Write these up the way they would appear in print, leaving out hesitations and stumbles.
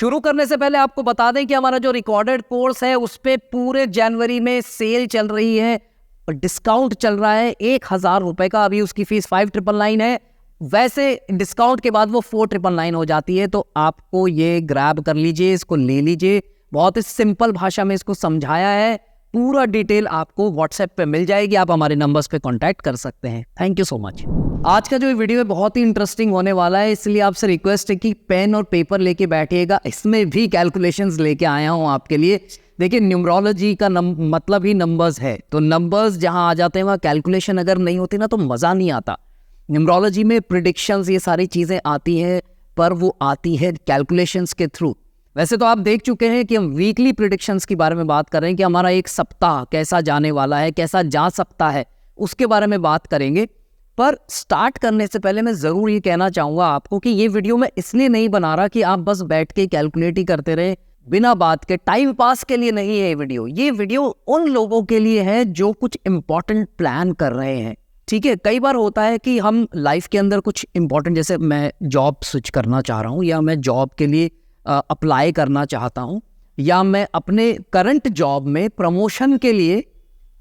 शुरू करने से पहले आपको बता दें कि हमारा जो रिकॉर्डेड कोर्स है उस पे पूरे जनवरी में सेल चल रही है और डिस्काउंट चल रहा है 1,000 रुपए का। अभी उसकी फीस 5,999 है, वैसे डिस्काउंट के बाद वो 4,999 हो जाती है। तो आपको ये ग्रैब कर लीजिए, इसको ले लीजिए। बहुत ही सिंपल भाषा में इसको समझाया है, पूरा डिटेल आपको व्हाट्सएप पे मिल जाएगी, आप हमारे नंबर्स पे कांटेक्ट कर सकते हैं। Thank you so much. आज का जो वीडियो है बहुत ही इंटरेस्टिंग होने वाला है, इसलिए आपसे रिक्वेस्ट है कि पेन और पेपर लेके बैठिएगा। इसमें भी कैलकुलेशंस लेके आया हूँ आपके लिए। देखिए, न्यूमरोलॉजी का मतलब ही नंबर्स है, तो नंबर्स जहाँ आ जाते हैं वहाँ कैलकुलेशन अगर नहीं होती ना तो मज़ा नहीं आता। न्यूमरोलॉजी में प्रिडिक्शंस ये सारी चीज़ें आती हैं, पर वो आती है कैलकुलेशंस के थ्रू। वैसे तो आप देख चुके हैं कि हम वीकली प्रिडिक्शंस के बारे में बात कर रहे हैं कि हमारा एक सप्ताह कैसा जाने वाला है, कैसा जा सकता है, उसके बारे में बात करेंगे। पर स्टार्ट करने से पहले मैं ज़रूर ये कहना चाहूँगा आपको कि ये वीडियो मैं इसलिए नहीं बना रहा कि आप बस बैठ के कैलकुलेट ही करते रहे बिना बात के। टाइम पास के लिए नहीं है ये वीडियो उन लोगों के लिए है जो कुछ इंपॉर्टेंट प्लान कर रहे हैं। ठीक है, कई बार होता है कि हम लाइफ के अंदर कुछ इंपॉर्टेंट, जैसे मैं जॉब स्विच करना चाह रहा हूँ, या मैं जॉब के लिए अप्लाई करना चाहता हूँ, या मैं अपने करंट जॉब में प्रमोशन के लिए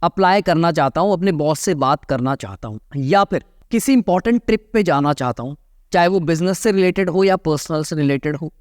अप्लाई करना चाहता हूँ, अपने बॉस से बात करना चाहता हूँ, या फिर किसी इंपॉर्टेंट ट्रिप पे जाना चाहता हूँ, चाहे वो बिजनेस से रिलेटेड हो या पर्सनल से रिलेटेड हो।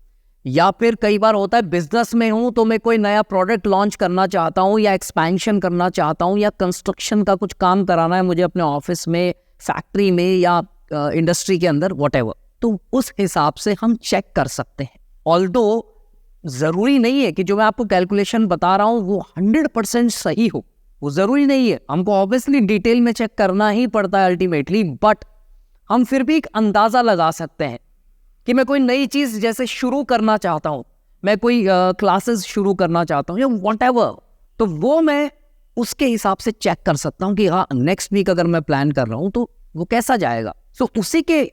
या फिर कई बार होता है बिजनेस में हूँ तो मैं कोई नया प्रोडक्ट लॉन्च करना चाहता हूँ, या एक्सपेंशन करना चाहता हूँ, या कंस्ट्रक्शन का कुछ काम कराना है मुझे अपने ऑफिस में, फैक्ट्री में, या इंडस्ट्री के अंदर, व्हाटएवर। तो उस हिसाब से हम चेक कर सकते हैं। ऑल्दो ज़रूरी नहीं है कि जो मैं आपको कैलकुलेशन बता रहा हूँ वो 100% सही हो, वो ज़रूरी नहीं है। हमको ऑब्वियसली डिटेल में चेक करना ही पड़ता है अल्टीमेटली, बट हम फिर भी एक अंदाज़ा लगा सकते हैं कि मैं कोई नई चीज़ जैसे शुरू करना चाहता हूँ, मैं कोई क्लासेस शुरू करना चाहता हूँ या व्हाटएवर, तो वो मैं उसके हिसाब से चेक कर सकता हूँ कि हाँ, नेक्स्ट वीक अगर मैं प्लान कर रहा हूँ तो वो कैसा जाएगा। तो उसी के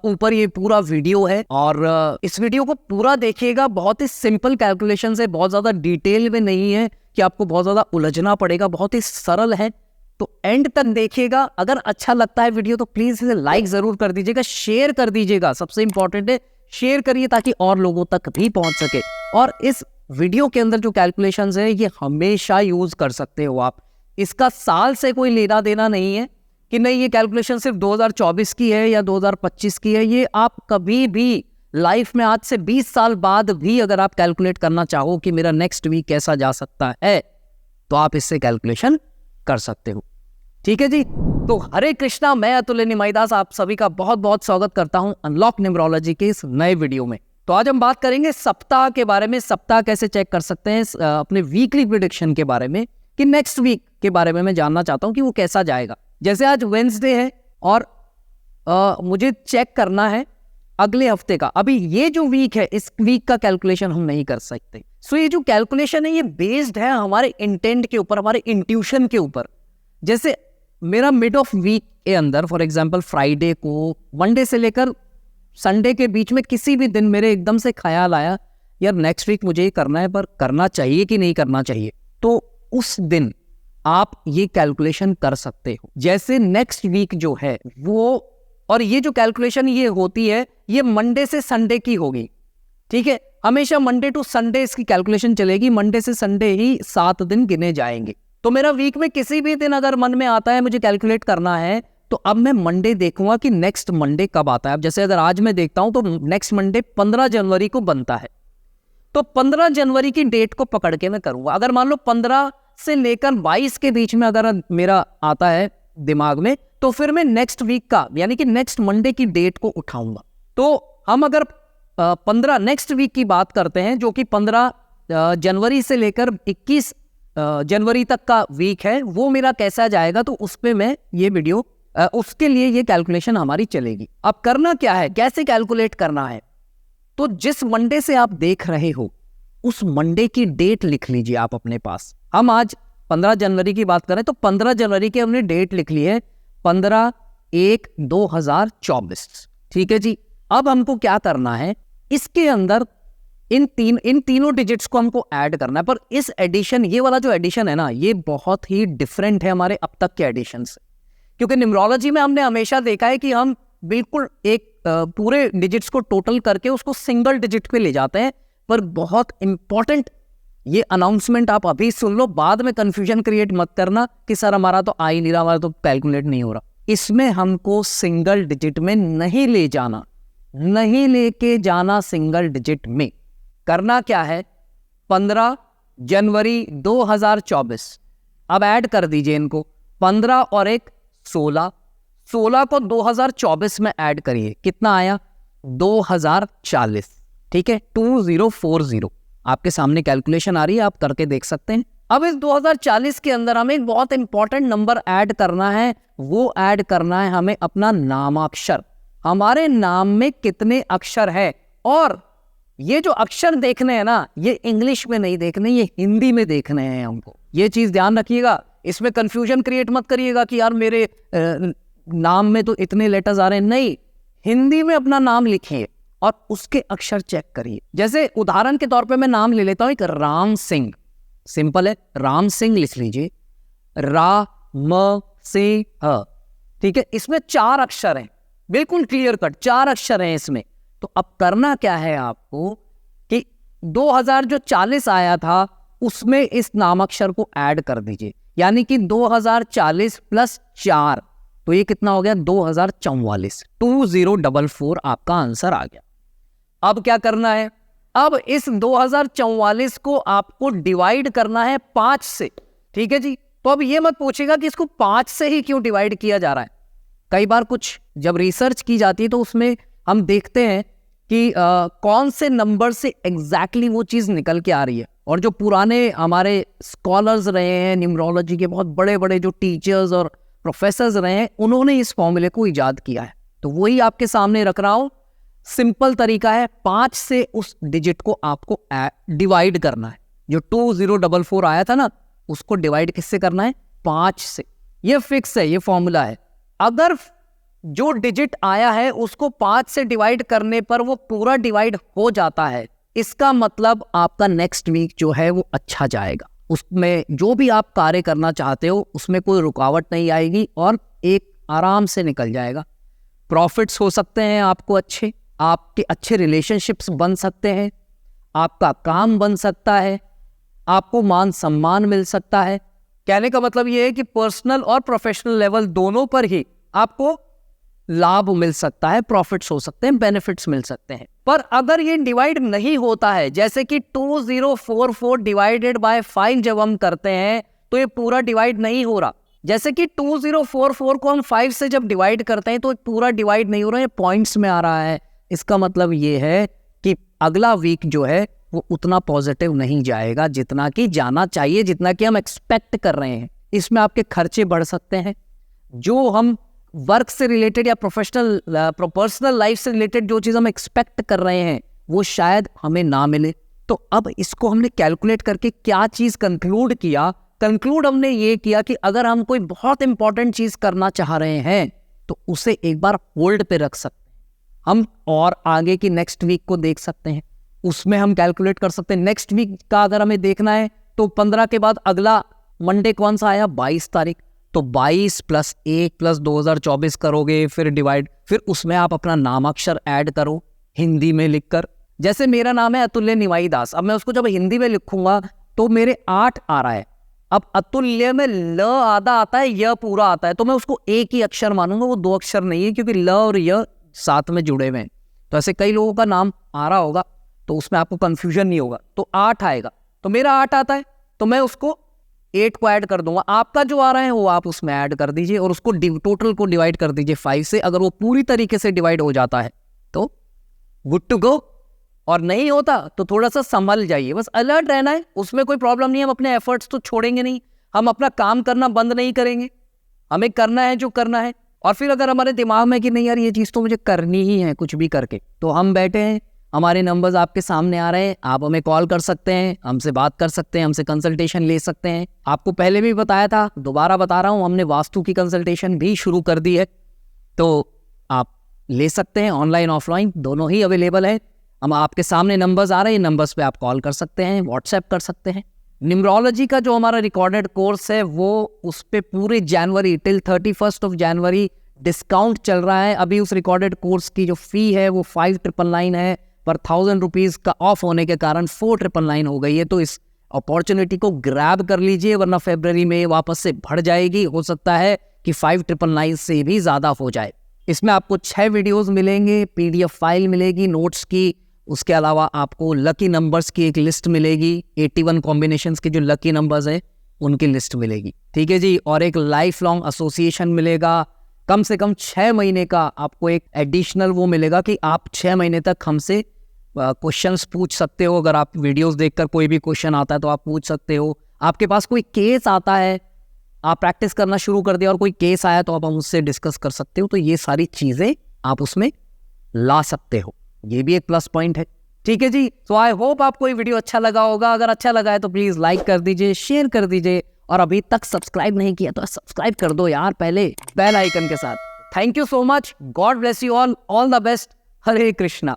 ऊपर ये पूरा वीडियो है, और इस वीडियो को पूरा देखिएगा। बहुत ही सिंपल कैलकुलेशन है, बहुत ज़्यादा डिटेल में नहीं है कि आपको बहुत ज़्यादा उलझना पड़ेगा, बहुत ही सरल है। तो एंड तक देखिएगा। अगर अच्छा लगता है वीडियो तो प्लीज़ इसे लाइक ज़रूर कर दीजिएगा, शेयर कर दीजिएगा। सबसे इंपॉर्टेंट है शेयर करिए ताकि और लोगों तक भी पहुंच सके। और इस वीडियो के अंदर जो कैलकुलेशंस है ये हमेशा यूज़ कर सकते हो आप। इसका साल से कोई लेना देना नहीं है कि नहीं ये कैलकुलेशन सिर्फ 2024 की है या 2025 की है। ये आप कभी भी लाइफ में आज से 20 साल बाद भी अगर आप कैलकुलेट करना चाहो कि मेरा नेक्स्ट वीक कैसा जा सकता है तो आप इससे कैलकुलेशन कर सकते हो। ठीक है जी, तो हरे कृष्णा, मैं अतुल निमाईदास आप सभी का बहुत बहुत स्वागत करता हूं अनलॉक न्यूमरोलॉजी के इस नए वीडियो में। तो आज हम बात करेंगे सप्ताह के बारे में, सप्ताह कैसे चेक कर सकते हैं, अपने वीकली प्रेडिक्शन के बारे में, कि नेक्स्ट वीक के बारे में मैं जानना चाहता हूं कि वो कैसा जाएगा। जैसे आज वेडनेसडे है और मुझे चेक करना है अगले हफ्ते का। अभी ये जो वीक है इस वीक का कैलकुलेशन हम नहीं कर सकते। सो ये जो कैलकुलेशन है ये बेस्ड है हमारे इंटेंट के ऊपर, हमारे इंट्यूशन के ऊपर। जैसे मेरा मिड ऑफ वीक के अंदर, फॉर एग्जांपल फ्राइडे को, मंडे से लेकर संडे के बीच में किसी भी दिन मेरे एकदम से ख्याल आया यार नेक्स्ट वीक मुझे ये करना है, पर करना चाहिए कि नहीं करना चाहिए, तो उस दिन आप ये कैलकुलेशन कर सकते हो। जैसे नेक्स्ट वीक जो है वो, और ये जो कैलकुलेशन ये होती है ये मंडे से संडे की होगी। ठीक है, हमेशा मंडे टू संडे इसकी कैलकुलेशन चलेगी। मंडे से संडे ही 7 दिन गिने जाएंगे। तो मेरा वीक में किसी भी दिन अगर मन में आता है मुझे कैलकुलेट करना है तो अब मैं मंडे देखूंगा कि नेक्स्ट मंडे कब आता है। अब जैसे अगर आज मैं देखता हूं तो नेक्स्ट मंडे 15 जनवरी को बनता है, तो 15 जनवरी की डेट को पकड़ के मैं करूंगा। अगर मान लो 15 से लेकर 22 के बीच में अगर मेरा आता है दिमाग में, तो फिर मैं नेक्स्ट वीक का यानी कि नेक्स्ट मंडे की डेट को उठाऊंगा। तो हम अगर 15 नेक्स्ट वीक की बात करते हैं जो कि 15 जनवरी से लेकर 21 जनवरी तक का वीक है, वो मेरा कैसा जाएगा, तो उस पे मैं ये वीडियो, उसके लिए ये कैलकुलेशन हमारी चलेगी। अब करना क्या है, कैसे कैलकुलेट करना है, तो जिस मंडे से आप देख रहे हो उस मंडे की डेट लिख लीजिए आप अपने पास। हम आज 15 जनवरी की बात करें तो 15 जनवरी की हमने डेट लिख ली है 15/1/2024। ठीक है जी, अब हमको क्या करना है, इसके अंदर इन तीनों डिजिट्स को हमको ऐड करना है। पर इस एडिशन, ये वाला जो एडिशन है ना, ये बहुत ही डिफरेंट है हमारे अब तक के एडिशन से, क्योंकि न्यूमरोलॉजी में हमने हमेशा देखा है कि हम बिल्कुल एक पूरे डिजिट्स को टोटल करके उसको सिंगल डिजिट पे ले जाते हैं। पर बहुत इंपॉर्टेंट ये अनाउंसमेंट आप अभी सुन लो, बाद में कंफ्यूजन क्रिएट मत करना कि सर हमारा तो आ ही नहीं रहा, हमारा तो कैलकुलेट नहीं हो रहा। इसमें हमको सिंगल डिजिट में नहीं ले जाना, नहीं लेके जाना सिंगल डिजिट में। करना क्या है, 15 जनवरी 2024, अब ऐड कर दीजिए इनको, 15 और 1 16, 16 को 2024 में ऐड करिए, कितना आया 2040, ठीक है 2040 आपके सामने कैलकुलेशन आ रही है, आप करके देख सकते हैं। अब इस 2040 के अंदर हमें एक बहुत इंपॉर्टेंट नंबर ऐड करना है, वो ऐड करना है हमें अपना नामाक्षर। हमारे नाम में कितने अक्षर है, और ये जो अक्षर देखने हैं ना, ये इंग्लिश में नहीं देखने, ये हिंदी में देखने हैं हमको। ये चीज ध्यान रखिएगा, इसमें कंफ्यूजन क्रिएट मत करिएगा कि यार मेरे नाम में तो इतने लेटर्स आ रहे हैं। नहीं, हिंदी में अपना नाम लिखिए और उसके अक्षर चेक करिए। जैसे उदाहरण के तौर पे मैं नाम ले लेता हूं, एक राम सिंह, सिंपल है, राम सिंह लिख लीजिए, रा म से ह, ठीक है। इसमें 4 अक्षर हैं, बिल्कुल क्लियर कट 4 अक्षर हैं इसमें। तो अब करना क्या है आपको कि 2040 आया था उसमें इस नामाक्षर को ऐड कर दीजिए, यानी कि 2040 प्लस 4, तो ये कितना हो गया 2044, 2044 आपका आंसर आ गया। अब क्या करना है, अब इस 2044 को आपको डिवाइड करना है 5 से, ठीक है जी। तो अब ये मत पूछेगा कि इसको 5 से ही क्यों डिवाइड किया जा रहा है। कई बार कुछ जब रिसर्च की जाती है तो उसमें हम देखते हैं कि कौन से नंबर से एग्जैक्टली वो चीज निकल के आ रही है। और जो पुराने हमारे स्कॉलर्स रहे हैं, न्यूमरोलॉजी के बहुत बड़े बड़े जो टीचर्स और प्रोफेसर्स रहे हैं, उन्होंने इस फॉर्मूले को इजाद किया है। तो वही आपके सामने रख रहा हूं, सिंपल तरीका है, 5 से उस डिजिट को आपको डिवाइड करना है। जो 2044 आया था ना, उसको डिवाइड किससे करना है, 5 से। ये फिक्स है, ये फॉर्मूला है। अगर जो डिजिट आया है उसको 5 से डिवाइड करने पर वो पूरा डिवाइड हो जाता है, इसका मतलब आपका नेक्स्ट वीक जो है वो अच्छा जाएगा। उसमें जो भी आप कार्य करना चाहते हो उसमें कोई रुकावट नहीं आएगी और एक आराम से निकल जाएगा। प्रॉफिट्स हो सकते हैं आपको अच्छे, आपके अच्छे रिलेशनशिप्स बन सकते हैं, आपका काम बन सकता है, आपको मान सम्मान मिल सकता है। कहने का मतलब ये है कि पर्सनल और प्रोफेशनल लेवल दोनों पर ही आपको लाभ मिल सकता है, प्रॉफिट्स हो सकते हैं, बेनिफिट्स मिल सकते हैं। पर अगर ये डिवाइड नहीं होता है, जैसे कि 2044 डिवाइडेड बाय 5 जब हम करते हैं तो ये पूरा डिवाइड नहीं हो रहा। जैसे कि 2044 को हम 5 से जब डिवाइड करते हैं तो पूरा डिवाइड नहीं हो रहा है, पॉइंट्स में आ रहा है। इसका मतलब ये है कि अगला वीक जो है वो उतना पॉजिटिव नहीं जाएगा जितना कि जाना चाहिए, जितना कि हम एक्सपेक्ट कर रहे हैं। इसमें आपके खर्चे बढ़ सकते हैं, जो हम वर्क से रिलेटेड या प्रोफेशनल पर्सनल लाइफ से रिलेटेड जो चीज़ हम एक्सपेक्ट कर रहे हैं वो शायद हमें ना मिले। तो अब इसको हमने कैलकुलेट करके क्या चीज़ कंक्लूड किया, कंक्लूड हमने ये किया कि अगर हम कोई बहुत इंपॉर्टेंट चीज़ करना चाह रहे हैं तो उसे एक बार होल्ड पे रख सकते हैं हम, और आगे की नेक्स्ट वीक को देख सकते हैं, उसमें हम कैलकुलेट कर सकते हैं। नेक्स्ट वीक का अगर हमें देखना है तो 15 के बाद अगला मंडे कौन सा आया, 22 तारीख, तो 22 प्लस 1 प्लस 2024 करोगे, फिर डिवाइड, फिर उसमें आप अपना नामाक्षर ऐड करो हिंदी में लिखकर। जैसे मेरा नाम है अतुल्य निवाई दास, अब मैं उसको जब हिंदी में लिखूंगा तो मेरे 8 आ रहा है। अब अतुल्य में ल आधा आता है, य पूरा आता है, तो मैं उसको एक ही अक्षर मानूंगा, वो 2 अक्षर नहीं है, क्योंकि ल और य साथ में जुड़े हुए हैं। तो ऐसे कई लोगों का नाम आ रहा होगा तो उसमें आपको कंफ्यूजन नहीं होगा। तो 8 आएगा, तो मेरा 8 आता है तो मैं उसको 8 को ऐड कर दूंगा। आपका जो आ रहा है वो आप उसमें ऐड कर दीजिए और उसको टोटल को डिवाइड कर दीजिए 5 से। अगर वो पूरी तरीके से डिवाइड हो जाता है तो गुड टू गो, और नहीं होता तो थोड़ा सा संभल जाइए, बस अलर्ट रहना है, उसमें कोई प्रॉब्लम नहीं है। हम अपने एफर्ट्स तो छोड़ेंगे नहीं, हम अपना काम करना बंद नहीं करेंगे, हमें करना है जो करना है। और फिर अगर हमारे दिमाग में कि नहीं यार ये चीज़ तो मुझे करनी ही है कुछ भी करके, तो हम बैठे हैं, हमारे नंबर्स आपके सामने आ रहे हैं, आप हमें कॉल कर सकते हैं, हमसे बात कर सकते हैं, हमसे कंसल्टेशन ले सकते हैं। आपको पहले भी बताया था, दोबारा बता रहा हूँ, हमने वास्तु की कंसल्टेशन भी शुरू कर दी है, तो आप ले सकते हैं, ऑनलाइन ऑफलाइन दोनों ही अवेलेबल है। हम आपके सामने नंबर्स आ रहे हैं, नंबर्स पे आप कॉल कर सकते हैं, व्हाट्सएप कर सकते हैं। न्यूमरोलॉजी का जो हमारा रिकॉर्डेड कोर्स है वो उस पे पूरे जनवरी टिल 31 जनवरी डिस्काउंट चल रहा है। अभी उस रिकॉर्डेड कोर्स की जो फी है वो 5999 है, पर 1000 रुपीज़ का ऑफ होने के कारण 4999 हो गई है। तो इस अपॉर्चुनिटी को ग्रैब कर लीजिए, वरना फरवरी में वापस से बढ़ जाएगी। हो सकता है कि 5999 से भी ज़्यादा हो जाए। इसमें आपको 6 वीडियोस मिलेंगे, PDF फाइल मिलेगी नोट्स की, उसके अलावा आपको लकी नंबर्स की एक लिस्ट मिलेगी, 81 कॉम्बिनेशंस के जो लकी नंबर्स हैं उनकी लिस्ट मिलेगी, ठीक है जी। और एक लाइफ लॉन्ग एसोसिएशन मिलेगा, कम से कम 6 महीने का आपको एक एडिशनल वो मिलेगा कि आप 6 महीने तक हमसे क्वेश्चंस पूछ सकते हो। अगर आप वीडियोस देखकर कोई भी क्वेश्चन आता है तो आप पूछ सकते हो। आपके पास कोई केस आता है, आप प्रैक्टिस करना शुरू कर दिया और कोई केस आया तो आप उससे डिस्कस कर सकते हो। तो ये सारी चीज़ें आप उसमें ला सकते हो, ये भी एक प्लस पॉइंट है, ठीक है जी। तो आई होप आपको ये वीडियो अच्छा लगा होगा। अगर अच्छा लगा है तो प्लीज़ लाइक कर दीजिए, शेयर कर दीजिए, और अभी तक सब्सक्राइब नहीं किया तो सब्सक्राइब कर दो यार, पहले बेल आइकन के साथ। Thank you so much, God bless you all the best, Hare Krishna.